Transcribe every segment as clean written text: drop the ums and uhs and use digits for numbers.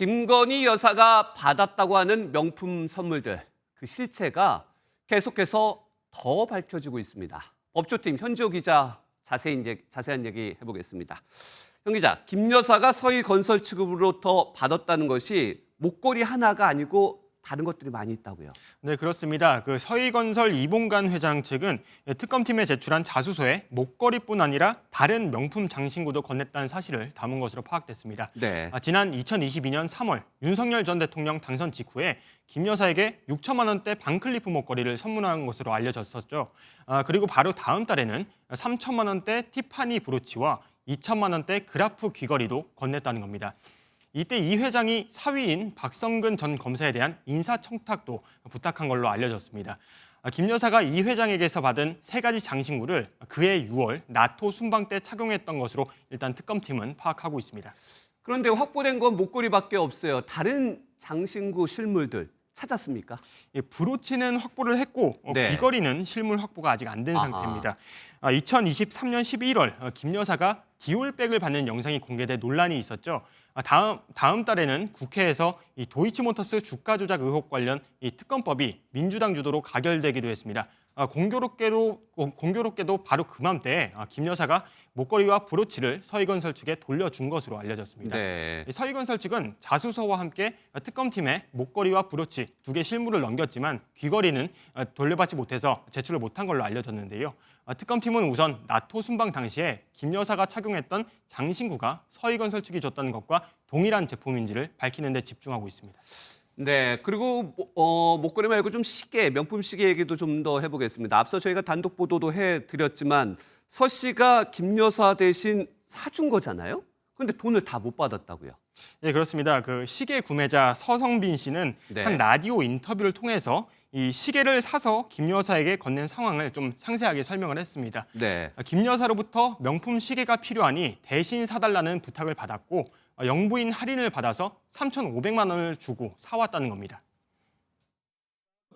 김건희 여사가 받았다고 하는 명품 선물들, 그 실체가 계속해서 더 밝혀지고 있습니다. 법조팀 현지호 기자 자세한 얘기 해보겠습니다. 현 기자, 김 여사가 서희건설 측으로부터 받았다는 것이 목걸이 하나가 아니고 다른 것들이 많이 있다고요. 네, 그렇습니다. 그 서희건설 이봉관 회장 측은 특검팀에 제출한 자수서에 목걸이뿐 아니라 다른 명품 장신구도 건넸다는 사실을 담은 것으로 파악됐습니다. 네. 지난 2022년 3월 윤석열 전 대통령 당선 직후에 김 여사에게 6천만 원대 반클리프 목걸이를 선물한 것으로 알려졌었죠. 그리고 바로 다음 달에는 3천만 원대 티파니 브로치와 2천만 원대 그라프 귀걸이도 건넸다는 겁니다. 이때 이 회장이 사위인 박성근 전 검사에 대한 인사청탁도 부탁한 걸로 알려졌습니다. 김 여사가 이 회장에게서 받은 세 가지 장신구를 그해 6월 나토 순방 때 착용했던 것으로 일단 특검팀은 파악하고 있습니다. 그런데 확보된 건 목걸이밖에 없어요. 다른 장신구 실물들 찾았습니까? 브로치는 확보를 했고 네. 귀걸이는 실물 확보가 아직 안 된 상태입니다. 2023년 11월 김 여사가 디올백을 받는 영상이 공개돼 논란이 있었죠. 다음 달에는 국회에서 이 도이치모터스 주가 조작 의혹 관련 이 특검법이 민주당 주도로 가결되기도 했습니다. 공교롭게도 바로 그맘때 김 여사가 목걸이와 브로치를 서희건설 측에 돌려준 것으로 알려졌습니다. 네. 서희건설 측은 자수서와 함께 특검팀에 목걸이와 브로치 두 개 실물을 넘겼지만 귀걸이는 돌려받지 못해서 제출을 못한 걸로 알려졌는데요. 특검팀은 우선 나토 순방 당시에 김 여사가 착용했던 장신구가 서희건설 측이 줬다는 것과 동일한 제품인지를 밝히는 데 집중하고 있습니다. 네, 그리고 목걸이 말고 좀 시계, 명품 시계 얘기도 좀 더 해보겠습니다. 앞서 저희가 단독 보도도 해드렸지만 서 씨가 김 여사 대신 사준 거잖아요? 그런데 돈을 다 못 받았다고요? 네, 그렇습니다. 그 시계 구매자 서성빈 씨는 네. 한 라디오 인터뷰를 통해서 이 시계를 사서 김 여사에게 건넨 상황을 좀 상세하게 설명을 했습니다. 네. 김 여사로부터 명품 시계가 필요하니 대신 사달라는 부탁을 받았고 영부인 할인을 받아서 3,500만 원을 주고 사왔다는 겁니다.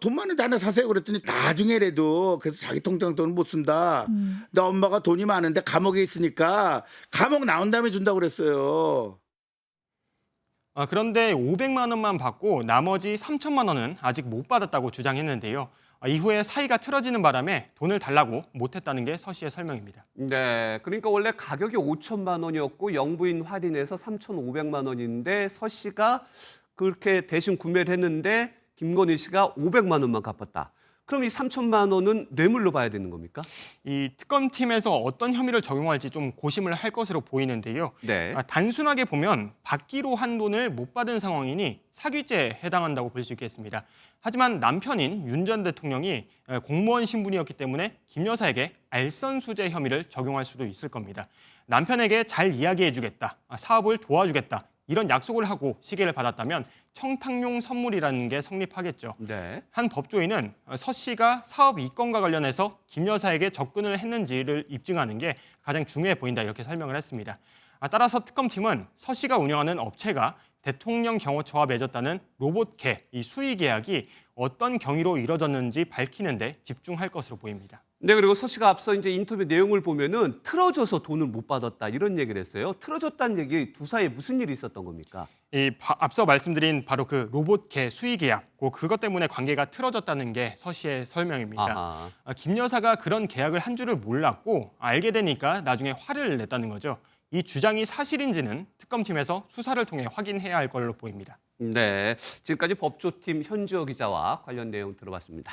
돈 많은데 하나 사세요 그랬더니 나중에라도 그래서 자기 통장 돈을 못 쓴다. 근데 엄마가 돈이 많은데 감옥에 있으니까 감옥 나온 다음에 준다고 그랬어요. 그런데 500만 원만 받고 나머지 3천만 원은 아직 못 받았다고 주장했는데요. 이후에 사이가 틀어지는 바람에 돈을 달라고 못했다는 게 서 씨의 설명입니다. 네, 그러니까 원래 가격이 5천만 원이었고 영부인 할인해서 3,500만 원인데 서 씨가 그렇게 대신 구매를 했는데 김건희 씨가 500만 원만 갚았다. 그럼 이 3천만 원은 뇌물로 봐야 되는 겁니까? 이 특검팀에서 어떤 혐의를 적용할지 좀 고심을 할 것으로 보이는데요. 네. 단순하게 보면 받기로 한 돈을 못 받은 상황이니 사기죄에 해당한다고 볼 수 있겠습니다. 하지만 남편인 윤 전 대통령이 공무원 신분이었기 때문에 김 여사에게 알선수재 혐의를 적용할 수도 있을 겁니다. 남편에게 잘 이야기해주겠다, 사업을 도와주겠다, 이런 약속을 하고 시계를 받았다면 청탁용 선물이라는 게 성립하겠죠. 네. 한 법조인은 서 씨가 사업 이권과 관련해서 김 여사에게 접근을 했는지를 입증하는 게 가장 중요해 보인다 이렇게 설명을 했습니다. 따라서 특검팀은 서 씨가 운영하는 업체가 대통령 경호처와 맺었다는 로봇개 이 수의 계약이 어떤 경위로 이뤄졌는지 밝히는 데 집중할 것으로 보입니다. 네, 그리고 서 씨가 앞서 이제 인터뷰 내용을 보면은 틀어져서 돈을 못 받았다 이런 얘기를 했어요. 틀어졌다는 얘기 두 사이에 무슨 일이 있었던 겁니까? 앞서 말씀드린 바로 그 로봇개 수의 계약, 그것 때문에 관계가 틀어졌다는 게 서 씨의 설명입니다. 김 여사가 그런 계약을 한 줄을 몰랐고 알게 되니까 나중에 화를 냈다는 거죠. 이 주장이 사실인지는 특검팀에서 수사를 통해 확인해야 할 걸로 보입니다. 네, 지금까지 법조팀 현지호 기자와 관련 내용 들어봤습니다.